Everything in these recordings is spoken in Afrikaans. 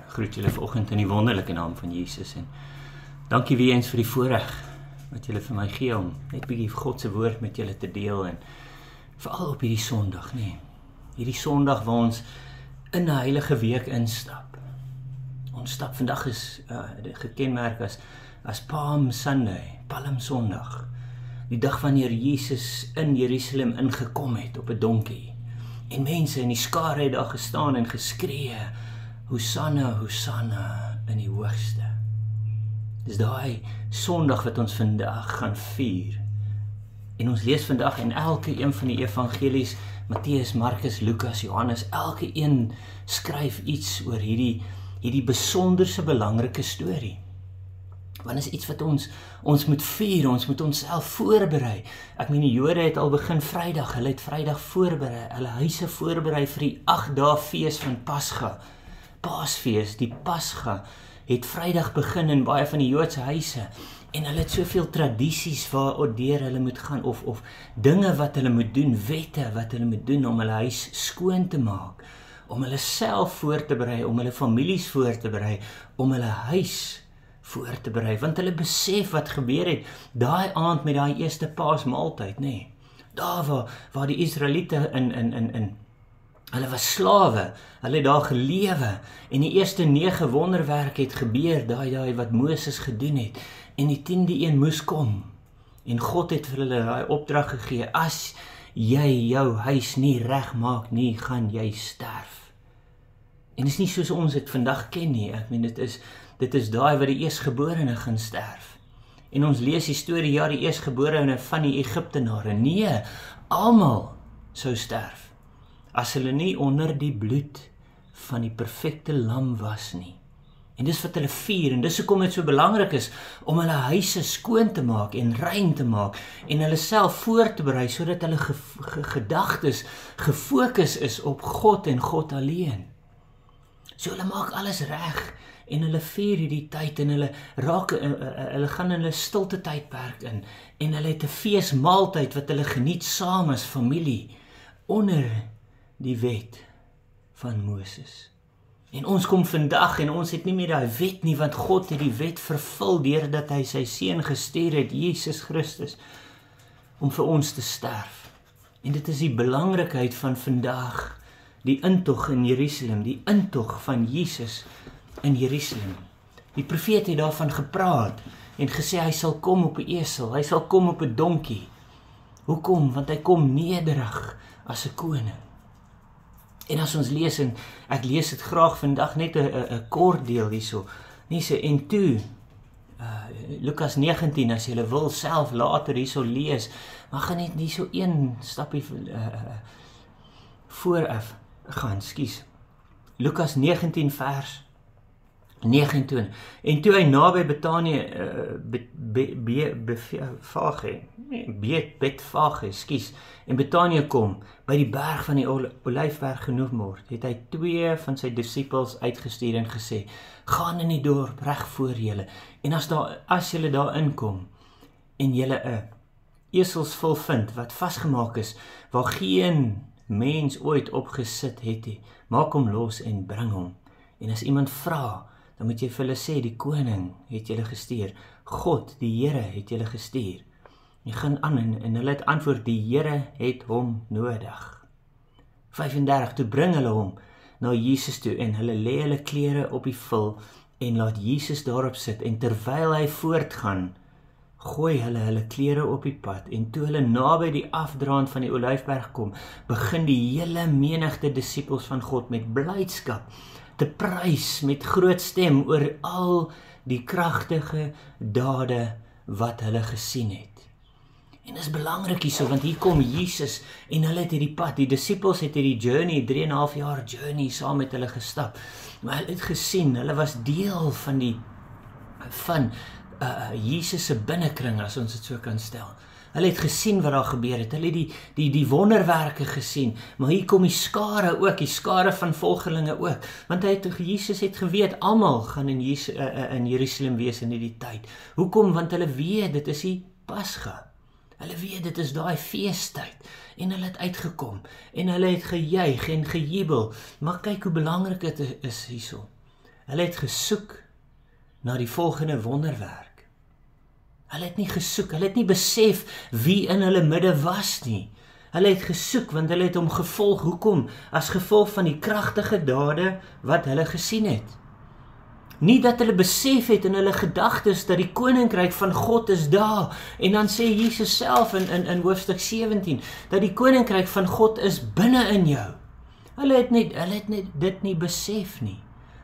Groet julle vanoggend in die wonderlike naam van Jesus en dankie weer eens vir die voorreg wat julle vir my gee om net 'n bietjie God se woord met julle te deel en veral op hierdie Sondag, nee. Hierdie Sondag waar ons in 'n heilige week instap. Ons stap vandag is gekenmerk as Palm Sunday, Palm Sondag. Die dag wanneer Jesus in Jerusalem ingekom het op 'n donkie. En mense in die skare het daar gestaan en geskree: Hosanna, Hosanna in die hoogste. Dis daai Sondag wat ons vandag gaan vier. En ons lees vandag in elke een van die evangelies, Matteus, Markus, Lukas, Johannes, elke een skryf iets oor hierdie besonderse belangrike storie. Want is iets wat ons moet vier, ons moet onsself voorberei. Ek meen die Jode het al begin Vrydag, hulle het Vrydag voorberei, hulle huise voorberei vir die 8 dae fees van Pasga. Paasfees, die Pasga, het Vrydag begin in baie van die Joodse huise en hulle het soveel tradisies waardeur hulle moet gaan of dinge wat hulle moet doen, wette wat hulle moet doen om hulle huis skoon te maak, om hulle self voor te berei, om hulle families voor te berei, om hulle huis voor te berei, want hulle besef wat gebeur het daai aand met daai eerste Paasmaaltyd, nee. Daar waar die Israeliete hulle was slawe, hulle het daar gelewe en die eerste 9 wonderwerke het gebeur, daai wat Moses gedoen het en die 10de een moes kom en God het vir hulle daai opdrag gegee: as jy jou huis nie reg maak nie, gaan jy sterf. En dit is nie soos ons dit vandag ken nie, ek meen dit is daai wat die eersgeborene gaan sterf. En ons lees die storie, ja, die eersgeborene van die Egiptenare, nee, almal sou sterf as hulle nie onder die bloed van die perfekte lam was nie. En dis wat hulle vier, en dis hoekom dit so belangrik is om hulle huise skoon te maak en rein te maak en hulle self voor te berei sodat hulle gedagtes gefokus is op God en God alleen. So hulle maak alles reg en hulle vier hierdie tyd en hulle gaan in hulle stilte tydperk in en hulle het 'n feesmaaltyd wat hulle geniet saam as familie onder die wet van Moses. En ons kom vandag en ons het nie meer daai wet nie, want God het die wet vervul deurdat hy sy seun gestuur het, Jesus Christus, om vir ons te sterf. En dit is die belangrikheid van vandag, die intog in Jerusalem, die intog van Jesus in Jerusalem. Die profeet het daarvan gepraat en gesê hy sal kom op 'n esel, hy sal kom op 'n donkie. Hoekom? Want hy kom nederig as 'n koning. En as ons lees, en ek lees dit graag vandag net 'n kort deel hierso, en toe, Lukas 19, as jy wil self later hierso lees, maar gaan net nie so een stapie vooraf gaan, Lukas 19 vers 29, en toe hy naby Betanië, Betfage, en Betanië kom, by die berg van die Olyfberg genoem word, het hy 2 van sy disippels uitgestuur en gesê: gaan in die dorp reg voor julle, en as julle daar inkom, en julle 'n eselsvul vind, wat vasgemaak is, waar geen mens ooit op gesit het nie, maak hom los en bring hom. En as iemand vra, dan moet jy vir hulle sê, die koning het julle gestuur, God, die Here het julle gestuur. Jy gaan aan en hulle het antwoord: die Here het hom nodig. 35, toe bring hulle hom na Jesus toe en hulle lê hulle klere op die vul en laat Jesus daarop sit, en terwyl hy voortgaan, gooi hulle klere op die pad, en toe hulle naby die afdraand van die Olyfberg kom, begin die hele menigte disippels van God met blydskap te prys met groot stem oor al die kragtige dade wat hulle gesien het. En dit is belangrik hierso, want hier kom Jesus en hulle het hierdie pad, die disippels het hierdie journey, 3,5 jaar journey saam met hulle gestap, maar hulle het gesien, hulle was deel van Jesus se binnekring, as ons dit so kan stel. Hulle het gesien wat daar gebeur het, hulle het die wonderwerke gesien, maar hier kom die skare ook, die skare van volgelinge ook, want Jesus het geweet, almal gaan in Jerusalem wees in die tyd. Hoekom? Want hulle weet, dit is die Pasga. Hulle weet, dit is daai feestyd, en hulle het uitgekom, en hulle het gejuig en gejubel, maar kyk hoe belangrik dit is hierso. Hulle het gesoek na die volgende wonderwerk. Hulle het nie gesoek, hulle het nie besef wie in hulle midde was nie. Hulle het gesoek want hulle het hom gevolg. Hoekom? As gevolg van die kragtige dade wat hulle gesien het. Nie dat hulle besef het in hulle gedagtes dat die koninkryk van God is daar. En dan sê Jesus self in hoofstuk 17 dat die koninkryk van God is binne in jou. Hulle het net dit nie besef nie.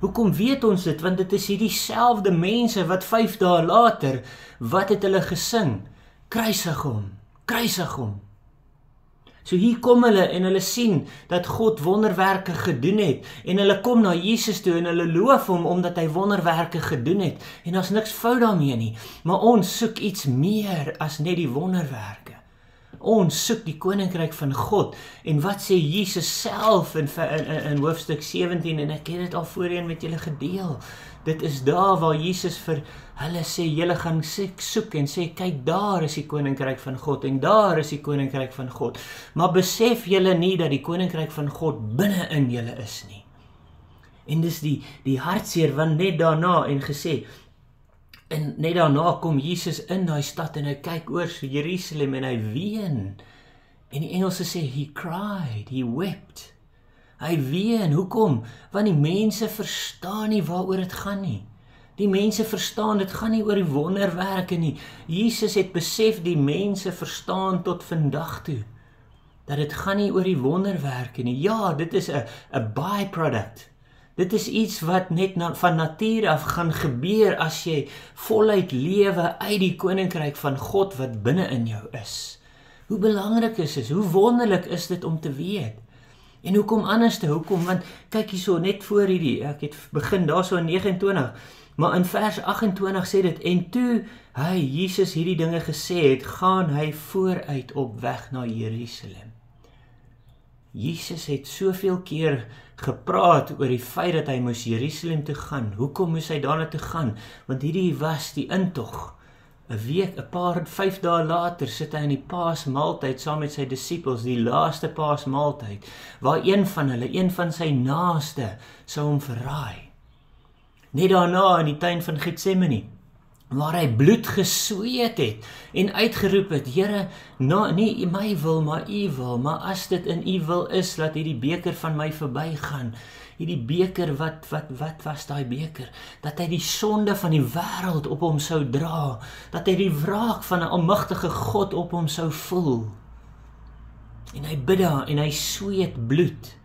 Hoekom weet ons dit? Want dit is hierdie selfde mense wat 5 dae later, wat het hulle gesing? Kruisig hom, kruisig hom. So hier kom hulle en hulle sien dat God wonderwerke gedoen het en hulle kom na Jesus toe en hulle loof hom omdat hy wonderwerke gedoen het en daar's niks fout daarmee nie, maar ons soek iets meer as net die wonderwerke. Ons soek die koninkryk van God en wat sê Jesus self in hoofstuk 17 en ek het dit al voorheen met julle gedeel. Dit is daar waar Jesus vir hulle sê, julle gaan soek en sê, kyk daar is die koninkryk van God en daar is die koninkryk van God. Maar besef julle nie dat die koninkryk van God binne in julle is nie. En dis die hartseer want net daarna en gesê, en net daarna kom Jesus in daai stad en hy kyk oor so Jerusalem en hy ween. En die Engelse sê, he cried, he wept. Hy ween, hoekom? Want die mense verstaan nie waaroor dit gaan nie. Die mense verstaan, dit gaan nie oor die wonderwerke nie. Jesus het besef die mense verstaan tot vandag toe, dat dit gaan nie oor die wonderwerke nie. Ja, dit is 'n byproduct. Dit is iets wat net van nature af gaan gebeur as jy voluit lewe uit die koninkryk van God wat binne in jou is. Hoe belangrik is dit? Hoe wonderlik is dit om te weet? En hoekom anders te? Hoekom? Want kyk hierso net voor hierdie, ek het begin daar so in 29, maar in vers 28 sê dit, en toe hy, Jesus, hierdie dinge gesê het, gaan hy vooruit op weg na Jerusalem. Jesus het soveel keer gepraat oor die feit dat hy moes Jerusalem toe gaan. Hoekom moes hy daarna toe gaan? Want hierdie was die intog. 5 dae later sit hy in die paasmaaltyd saam met sy disippels, die laaste paasmaaltyd, waar een van sy naaste sou hom verraai. Net daarna in die tuin van Getsemane, waar hy bloed gesweet het en uitgeroep het, Here, nie my wil, maar u wil, maar as dit in u wil is, laat hierdie beker van my verbygaan. Hierdie beker, wat was daai beker? Dat hy die sonde van die wêreld op hom sou dra, dat hy die wraak van 'n almagtige God op hom sou voel. En hy bid daar en hy sweet bloed.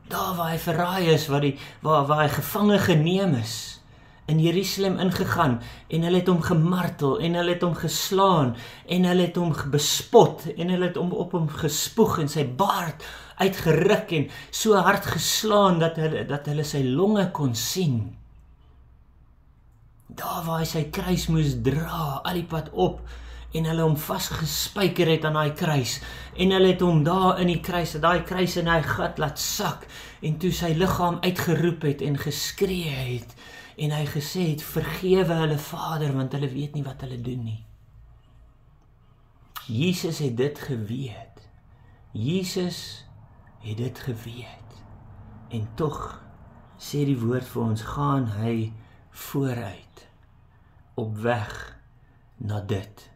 Daar waar hy verraai is, waar hy gevange geneem is, in Jerusalem ingegaan, en hulle het hom gemartel, en hulle het hom geslaan, en hulle het hom bespot, en hulle het op hom gespoeg, en sy baard uitgeruk, en so hard geslaan, dat hulle sy longe kon sien. Daar waar hy sy kruis moes dra, al die pad op, en hulle hom vasgespyker het aan daai kruis, en hulle het hom daar in die kruis in hy gat laat sak, en toe sy liggaam uitgeroep het, en geskree het, en hy gesê het, vergewe hulle Vader, want hulle weet nie wat hulle doen nie. Jesus het dit geweet. Jesus het dit geweet. En tog sê die woord vir ons, gaan hy vooruit, op weg na dit.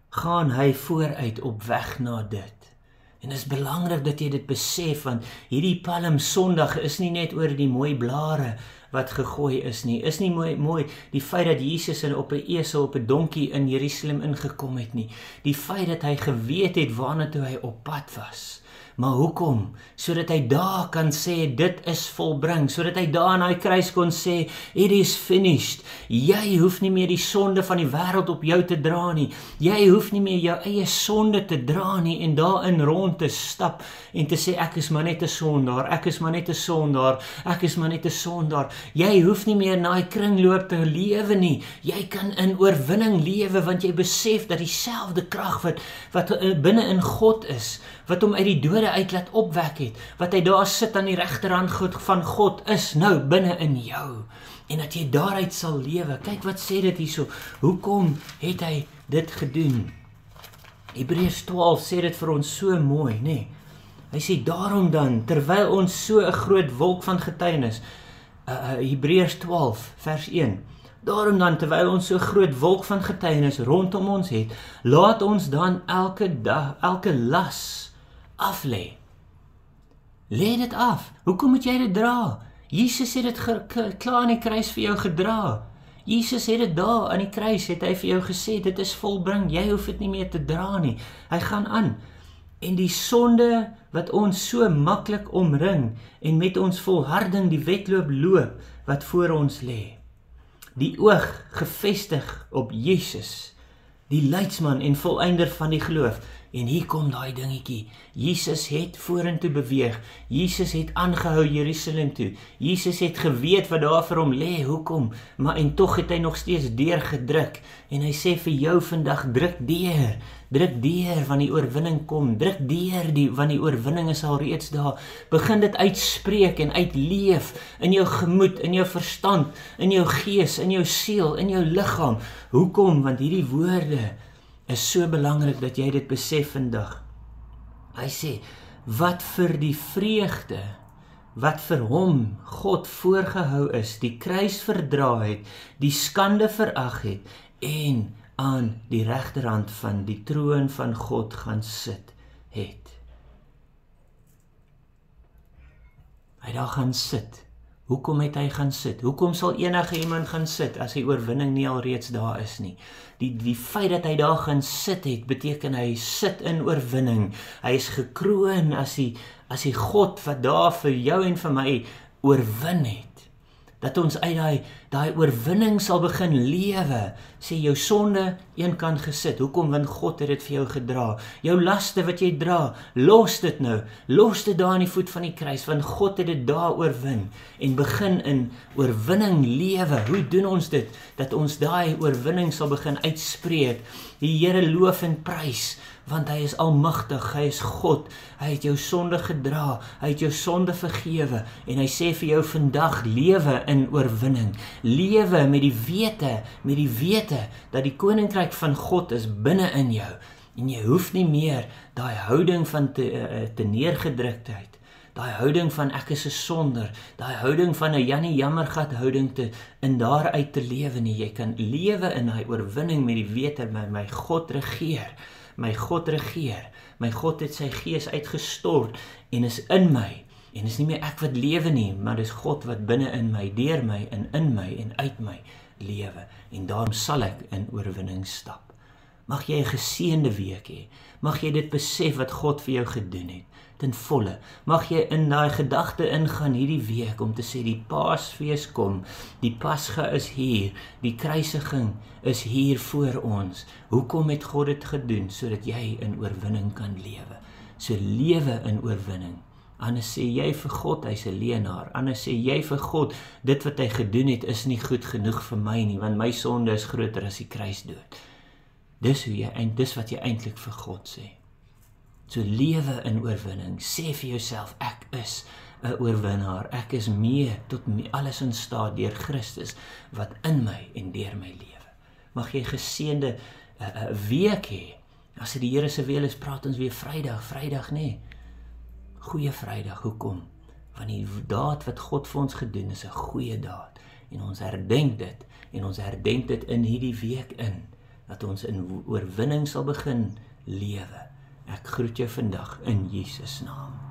Gaan hy vooruit op weg na dit. En dit is belangrik dat jy dit besef, want hierdie Palm Sondag is nie net oor die mooi blare wat gegooi is nie. Is nie mooi die feit dat Jesus op 'n esel, op 'n donkie in Jerusalem ingekom het nie. Die feit dat hy geweet het waarna toe hy op pad was. Maar hoekom? Sodat hy daar kan sê, dit is volbring. Sodat hy daar aan die kruis kon sê, it is finished. Jy hoef nie meer die sonde van die wêreld op jou te dra nie. Jy hoef nie meer jou eie sonde te dra nie en daarin rond te stap en te sê, ek is maar net 'n sondaar, ek is maar net 'n sondaar, ek is maar net 'n sondaar. Jy hoef nie meer in daai kringloop te lewe nie. Jy kan in oorwinning lewe, want jy besef dat dieselfde krag wat binne in God is, wat hom uit die dode uit laat opwek het, wat hy daar sit aan die regterhand van God, is nou binne in jou, en dat jy daaruit sal lewe. Kyk wat sê dit hierso, hoekom het hy dit gedoen? Hebreërs 12 sê dit vir ons so mooi, nê? Hy sê, daarom dan, terwyl ons so 'n groot wolk van getuienis, Hebreërs 12 vers 1. Daarom dan, terwyl ons so groot wolk van getuienis rondom ons het, laat ons dan elke las aflê. Lê dit af. Hoekom moet jy dit dra? Jesus het dit klaar aan die kruis vir jou gedra. Jesus het dit daar aan die kruis, het hy vir jou gesê, dit is volbring, jy hoef dit nie meer te dra nie. Hy gaan aan. En die sonde wat ons so maklik omring en met ons volharding die wedloop loop wat voor ons lê. Die oog gefestig op Jesus, die leidsman en voleinder van die geloof. En hier kom daai dingetjie. Jesus het vorentoe beweeg. Jesus het aangehou Jerusalem toe. Jesus het geweet wat daar vir hom lê. Hoekom? Maar en tog het hy nog steeds deurgedruk. En hy sê vir jou vandag, druk deur. Druk deur, want die oorwinning kom. Druk deur, want die oorwinning is al reeds daar. Begin dit uitspreek en uitleef in jou gemoed, in jou verstand, in jou gees, in jou siel, in jou liggaam. Hoekom? Want hierdie woorde is so belangrik dat jy dit besef vandag. Hy sê, wat vir die vreugde, wat vir hom, God voorgehou is, die kruis verdra het, die skande verag het, en aan die regterhand van die troon van God gaan sit het. Hy daar gaan sit. Hoekom het hy gaan sit? Hoekom sal enige iemand gaan sit as die oorwinning nie alreeds daar is nie? Die feit dat hy daar gaan sit het, beteken hy sit in oorwinning. Hy is gekroon as die God wat daar vir jou en vir my oorwin het. Dat ons uit daai oorwinning sal begin lewe. Sê jou sonde eenkant gesit. Hoekom? Want God het dit vir jou gedra. Jou laste wat jy dra, los dit nou. Los dit daar aan die voet van die kruis, want God het dit daar oorwin. En begin in oorwinning lewe. Hoe doen ons dit? Dat ons daai oorwinning sal begin uitspreek. Die Here loof en prys. Want hy is almagtig, hy is God, hy het jou sonde gedra, hy het jou sonde vergewe, en hy sê vir jou vandag, lewe in oorwinning, lewe met die wete, dat die koninkryk van God is binne in jou, en jy hoef nie meer daai houding van te neergedruktheid, daai houding van ek is 'n sonder, daai houding van 'n Jannie Jammergat houding in daaruit te lewe nie, jy kan lewe in daai oorwinning met die wete, my God regeer, my God regeer, my God het sy gees uitgestort en is in my, en is nie meer ek wat lewe nie, maar dis God wat binne in my, deur my, en in my, en uit my lewe, en daarom sal ek in oorwinning stap. Mag jy 'n geseënde week hê, mag jy dit besef wat God vir jou gedoen het, ten volle, mag jy in daai gedagte ingaan hierdie week, om te sê die Paasfees kom, die Pasga is hier, die kruisiging is hier voor ons. Hoekom het God dit gedoen? Sodat jy in oorwinning kan lewe. So lewe in oorwinning. Anders sê jy vir God, hy's 'n leienaar. Anders sê jy vir God, dit wat hy gedoen het, is nie goed genoeg vir my nie, want my sonde is groter as die kruisdood. Dis wat jy eintlik vir God sê. So lewe in oorwinning. Sê vir jouself, ek is 'n oorwinnaar. Ek is mee tot alles in staat deur Christus wat in my en deur my lewe. Mag jy geseënde week hê. As dit die Here se wil is, praat ons weer Vrydag nê. Goeie Vrydag, hoekom? Want die daad wat God vir ons gedoen is 'n goeie daad. En ons herdenk dit. En ons herdenk dit in hierdie week in. Dat ons in oorwinning sal begin lewe. Ek groet jou vandag in Jesus naam.